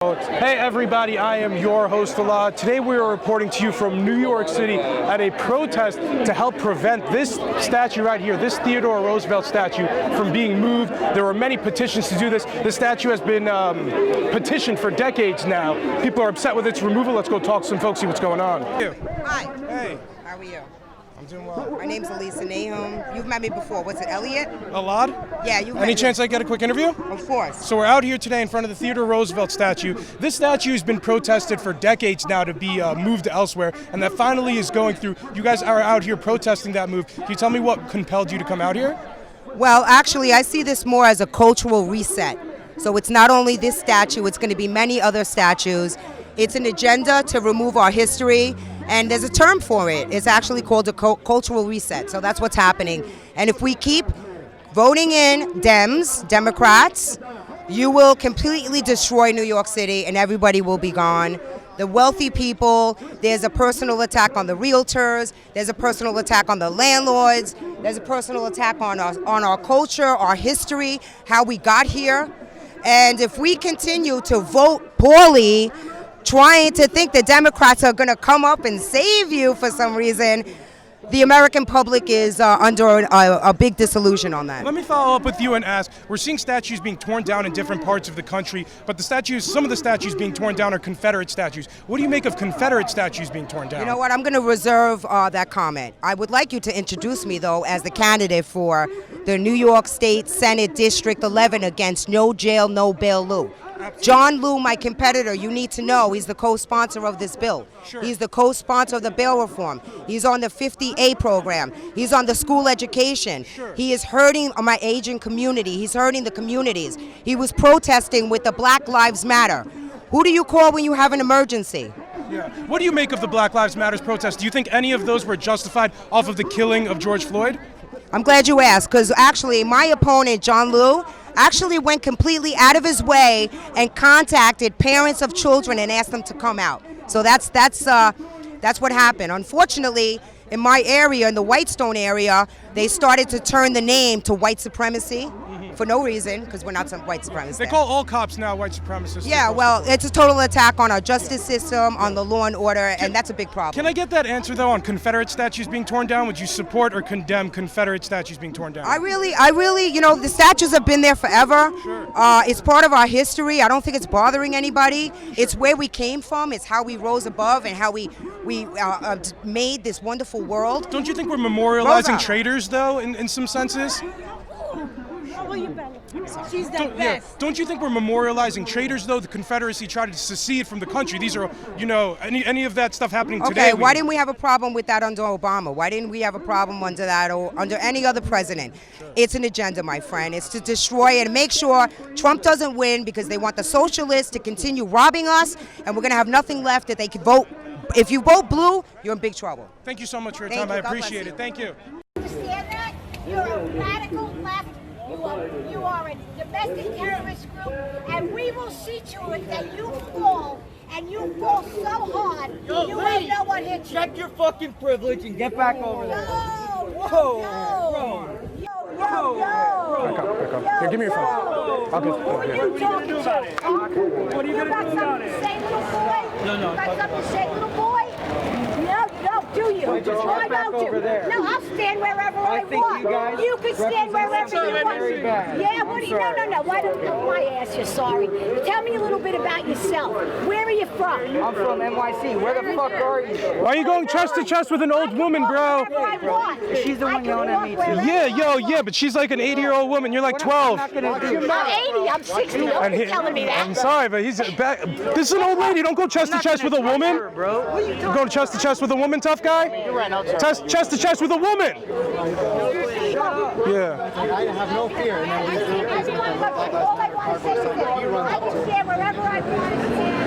Hey everybody, I am your host Elad. Today we are reporting to you from New York City at a protest to help prevent this statue right here, this Theodore Roosevelt statue, from being moved. There were many petitions to do this. This statue has been petitioned for decades now. People are upset with its removal. Let's go talk to some folks, see what's going on. Hi. Hey. How are you? I'm doing well. My name's Elisa Nahum. You've met me before. What's it, Elliot? Elad? Yeah, you've met Any me. chance I get a quick interview? Of course. So we're out here today in front of the Theodore Roosevelt statue. This statue has been protested for decades now to be moved elsewhere, and that finally is going through. You guys are out here protesting that move. Can you tell me what compelled you to come out here? Well, actually, I see this more as a cultural reset. So it's not only this statue, it's going to be many other statues. It's an agenda to remove our history, and there's a term for it. It's actually called a cultural reset. So that's what's happening. And if we keep voting in Democrats, you will completely destroy New York City and everybody will be gone. The wealthy people, there's a personal attack on the realtors, there's a personal attack on the landlords, there's a personal attack on our culture, our history, how we got here. And if we continue to vote poorly, trying to think the Democrats are going to come up and save you for some reason, the American public is under a big disillusion on that. Let me follow up with you and ask, we're seeing statues being torn down in different parts of the country, but some of the statues being torn down are Confederate statues. What do you make of Confederate statues being torn down? You know what, I'm going to reserve that comment. I would like you to introduce me, though, as the candidate for the New York State Senate District 11 against No Jail, No Bail Lou. John Liu, my competitor, you need to know, he's the co-sponsor of this bill. Sure. He's the co-sponsor of the bail reform. He's on the 50A program. He's on the school education. Sure. He is hurting my Asian community. He's hurting the communities. He was protesting with the Black Lives Matter. Who do you call when you have an emergency? Yeah. What do you make of the Black Lives Matter protests? Do you think any of those were justified off of the killing of George Floyd? I'm glad you asked, because actually my opponent, John Liu, actually went completely out of his way and contacted parents of children and asked them to come out. So that's what happened. Unfortunately, in my area, in the Whitestone area, they started to turn the name to white supremacy for no reason, because we're not some white supremacists. They call all cops now white supremacists. Yeah, well, it's a total attack on our justice system, on the law and order, and that's a big problem. Can I get that answer, though, on Confederate statues being torn down? Would you support or condemn Confederate statues being torn down? I really, you know, the statues have been there forever. Sure. It's part of our history. I don't think it's bothering anybody. It's where we came from. It's how we rose above and how we made this wonderful world. Don't you think we're memorializing traitors, though, in some senses? She's the best. Don't you think we're memorializing traitors, though? The Confederacy tried to secede from the country. These are, you know, any of that stuff happening today. Okay, why didn't we have a problem with that under Obama? Why didn't we have a problem under that or under any other president? Sure. It's an agenda, my friend. It's to destroy and make sure Trump doesn't win because they want the socialists to continue robbing us, and we're going to have nothing left that they can vote. If you vote blue, you're in big trouble. Thank you so much for your Thank time. you. I appreciate it. Thank you. Understand that? You're a radical left. You are a domestic terrorist group, and we will see to it that you fall, and you fall so hard, you won't know what hit you. Check your fucking privilege and get back over there. Whoa, Back up. Here, give me your phone. I'll get Who are you talking to? What are you You gonna got do about something it? to say, little boy? No. You got something to say, little boy? No, you don't, do you? Why don't you Why get back don't you? over there? No, I'll stand wherever I think want. you guys You can stand wherever you represent want. very bad. Yeah, what do you? No. Why don't I ask you? Sorry. Tell me a little bit about yourself. Where are you from? I'm from NYC. Where the fuck are you? Why are you going chest to chest with an old woman, bro? She's the one yelling at me too. Yeah, but she's like an 80-year-old woman. You're like 12. I'm not gonna do. I'm 80. I'm 60. Don't be telling me that. I'm sorry, but he's back. This is an old lady. Don't go chest to chest with a woman. Bro. You going chest to chest with a woman, tough guy? You're right outside. Chest to chest with a woman. Yeah. I have no fear. All I want to say is this. I can stand wherever I want to stand.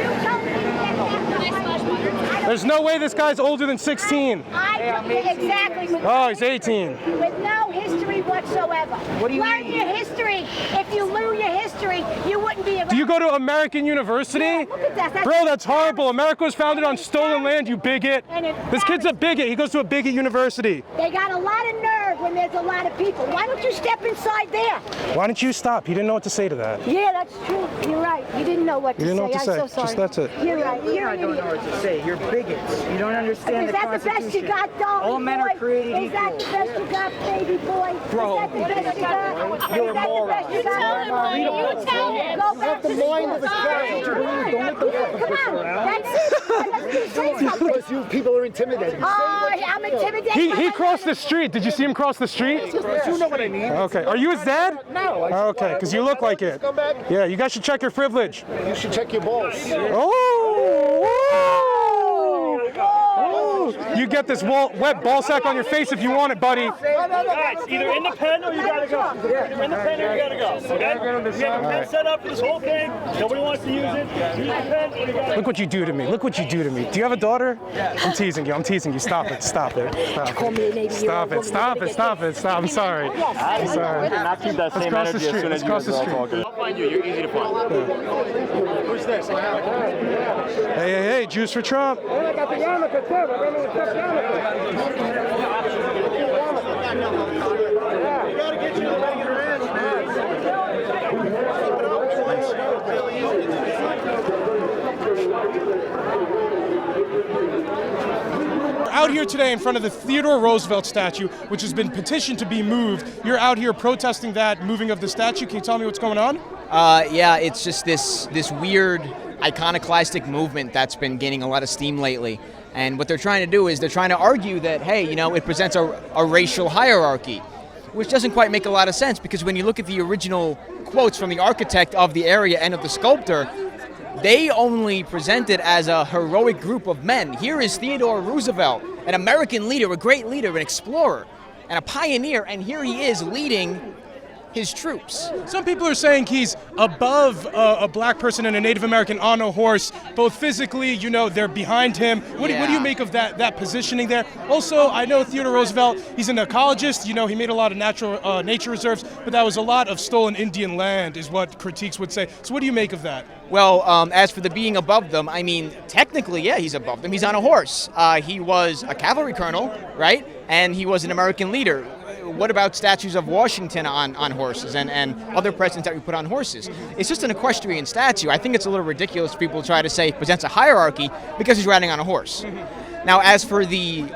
You tell me to get back. There's no way this guy's older than 16. Exactly. Oh, he's 18. With no history whatsoever. What do you Learn mean? your history. If you learn your history, history, you wouldn't be around. Do you go to American University? Yeah, look at that. Bro, that's horrible. America was founded on stolen land, you bigot. This kid's a bigot. He goes to a bigot university. They got a lot of nerve when there's a lot of people. Why don't you step inside there? Why don't you stop? He didn't know what to say to that. Yeah, that's true. You're right. You didn't know what to say. You didn't know what to say. I'm so sorry. Just that's it. You're right. You're I an don't know idiot. what to say. You're bigots. You don't understand Is the that the Constitution. best you got, darling All men boy? are created Is that the equal. best you got, baby boy? Bro, Is that the best you got? you're Is a that the moron. best you got? You tell him. Go back to the mind of a school. child. Come on. Come on. That's it. Let's say something. Because you people are intimidated. I'm intimidated. He crossed the street. Did you see him cross the street? You know what I mean. Okay. Are you his dad? No. Okay, because you look like it. Yeah, you guys should check your privilege. You should check your balls. Oh! Oh! You get this wet ball sack on your face if you want it, buddy. Guys, either in the pen or you gotta go. Either in the pen or you gotta go. Okay? We have a pen set up for this whole thing. Nobody wants to use it. Use the pen or you gotta Look what you do to me. Look what you do to me. Do you have a daughter? I'm teasing you. I'm teasing you. Stop it. Stop it. Stop it. Stop it. Stop it. Stop it. Stop. I'm sorry. I'm sorry. not keep that same cross the energy as street. soon Let's as you cross guys the all street. talk. I'll find you. You're easy to find. Who's this? Hey, hey, hey, Jews for Trump. Out here today in front of the Theodore Roosevelt statue, which has been petitioned to be moved. You're out here protesting that moving of the statue. Can you tell me what's going on? Yeah, it's just this weird iconoclastic movement that's been gaining a lot of steam lately. And what they're trying to do is they're trying to argue that, hey, you know, it presents a racial hierarchy, which doesn't quite make a lot of sense because when you look at the original quotes from the architect of the area and of the sculptor, they only present it as a heroic group of men. Here is Theodore Roosevelt, an American leader, a great leader, an explorer, and a pioneer, and here he is leading his troops. Some people are saying he's above a black person and a Native American on a horse, both physically, you know, they're behind him. What do you make of that positioning there? Also, I know Theodore Roosevelt, he's an ecologist, you know, he made a lot of natural nature reserves, but that was a lot of stolen Indian land is what critiques would say. So what do you make of that? Well, as for the being above them, I mean, technically, yeah, he's above them. He's on a horse. He was a cavalry colonel, right? And he was an American leader. What about statues of Washington on horses and other presidents that we put on horses? It's just an equestrian statue. I think it's a little ridiculous for people to try to say it presents a hierarchy because he's riding on a horse. Now, as for the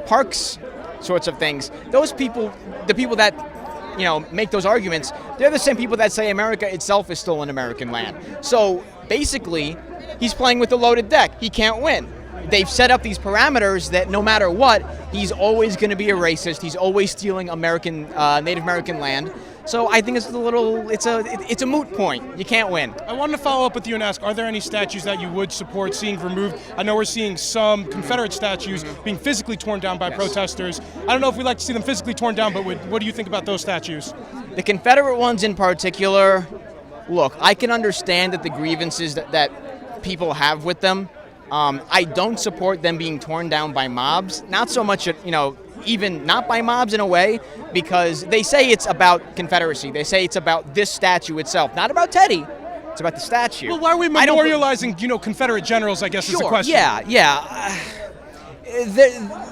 parks sorts of things, those people, the people that, you know, make those arguments, they're the same people that say America itself is stolen American land. So basically, he's playing with a loaded deck. He can't win. They've set up these parameters that no matter what, he's always going to be a racist. He's always stealing American, Native American land. So I think it's a moot point. You can't win. I wanted to follow up with you and ask, are there any statues that you would support seeing removed? I know we're seeing some Confederate statues being physically torn down by protesters. I don't know if we'd like to see them physically torn down, but what do you think about those statues? The Confederate ones in particular, look, I can understand that the grievances that people have with them. I don't support them being torn down by mobs. Not so much, you know, even not by mobs in a way, because they say it's about Confederacy. They say it's about this statue itself, not about Teddy. It's about the statue. Well, why are we memorializing, you know, Confederate generals, I guess, is the question. Yeah.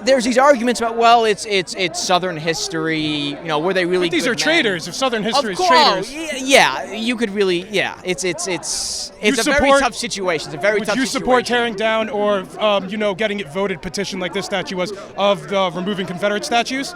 There's these arguments about, well, it's Southern history. You know, were they really? But these good are men? traitors. If Southern history is Of traitors, course, yeah, you could really, yeah. It's a very tough situation. It's a very tough situation. Would you support tearing down or, you know, getting it voted petition like this statue was of the removing Confederate statues?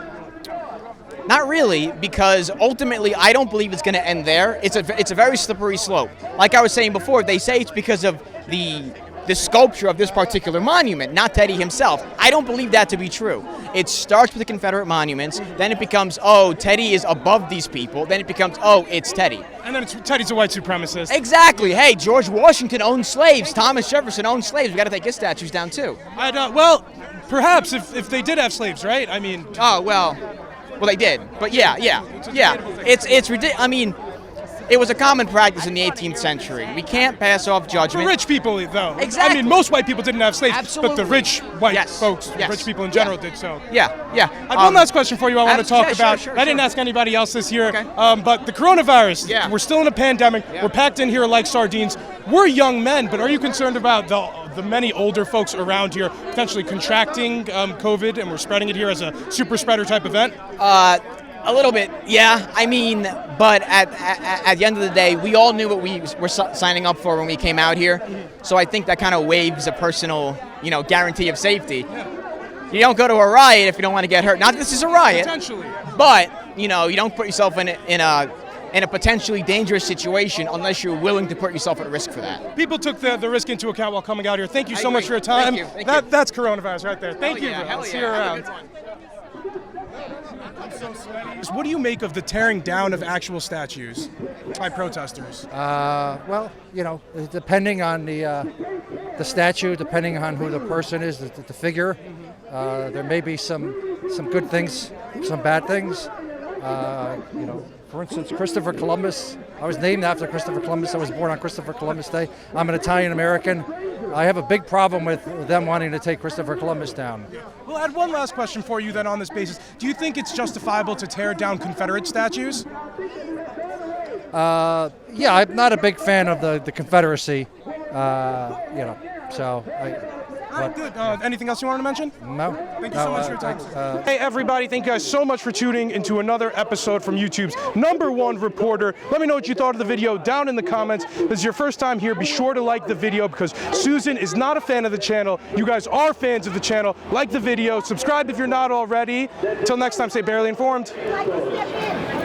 Not really, because ultimately I don't believe it's going to end there. It's a very slippery slope. Like I was saying before, they say it's because of the sculpture of this particular monument, not Teddy himself. I don't believe that to be true. It starts with the Confederate monuments, then it becomes, oh, Teddy is above these people, then it becomes, oh, it's Teddy. And then Teddy's a white supremacist. Exactly. Hey, George Washington owned slaves. Thomas Jefferson owned slaves. We got to take his statues down too. Well, perhaps if they did have slaves, right? I mean. Oh, well, they did. But yeah. It's ridiculous. I mean, It was a common practice in the 18th century. We can't pass off For judgment. rich people, though. Exactly. I mean, most white people didn't have slaves, Absolutely. but the rich white Yes. folks, Yes. rich people in general, did so. Yeah, yeah. I have one last question for you I want to talk yeah, sure, about. sure, I didn't sure. ask anybody else this year, Okay. but the coronavirus, Yeah. we're still in a pandemic. Yeah. We're packed in here like sardines. We're young men, but are you concerned about the many older folks around here potentially contracting COVID, and we're spreading it here as a super spreader type event? A little bit, yeah. I mean, but at the end of the day, we all knew what we were signing up for when we came out here. So I think that kind of waives a personal, guarantee of safety. You don't go to a riot if you don't want to get hurt. Not that this is a riot, Potentially. but you don't put yourself in a potentially dangerous situation unless you're willing to put yourself at risk for that. People took the risk into account while coming out here. Thank you I so much agree. for your time. Thank you. Thank you. That's coronavirus right there. Thank you. Hell Bro. yeah, I'll hell see you yeah. Have a around. good one. What do you make of the tearing down of actual statues by protesters? Well, depending on the statue, depending on who the person is, the figure, there may be some good things, some bad things. For instance, Christopher Columbus. I was named after Christopher Columbus. I was born on Christopher Columbus Day. I'm an Italian American. I have a big problem with them wanting to take Christopher Columbus down. Well, I had one last question for you then on this basis. Do you think it's justifiable to tear down Confederate statues? Yeah, I'm not a big fan of the Confederacy. So All right, good. Anything else you wanted to mention? no. Thank you so much for your time. Thanks. Hey, everybody. Thank you guys so much for tuning into another episode from YouTube's #1 reporter. Let me know what you thought of the video down in the comments. If this is your first time here, be sure to like the video because Susan is not a fan of the channel. You guys are fans of the channel. Like the video. Subscribe if you're not already. Till next time, stay barely informed. Like to step in.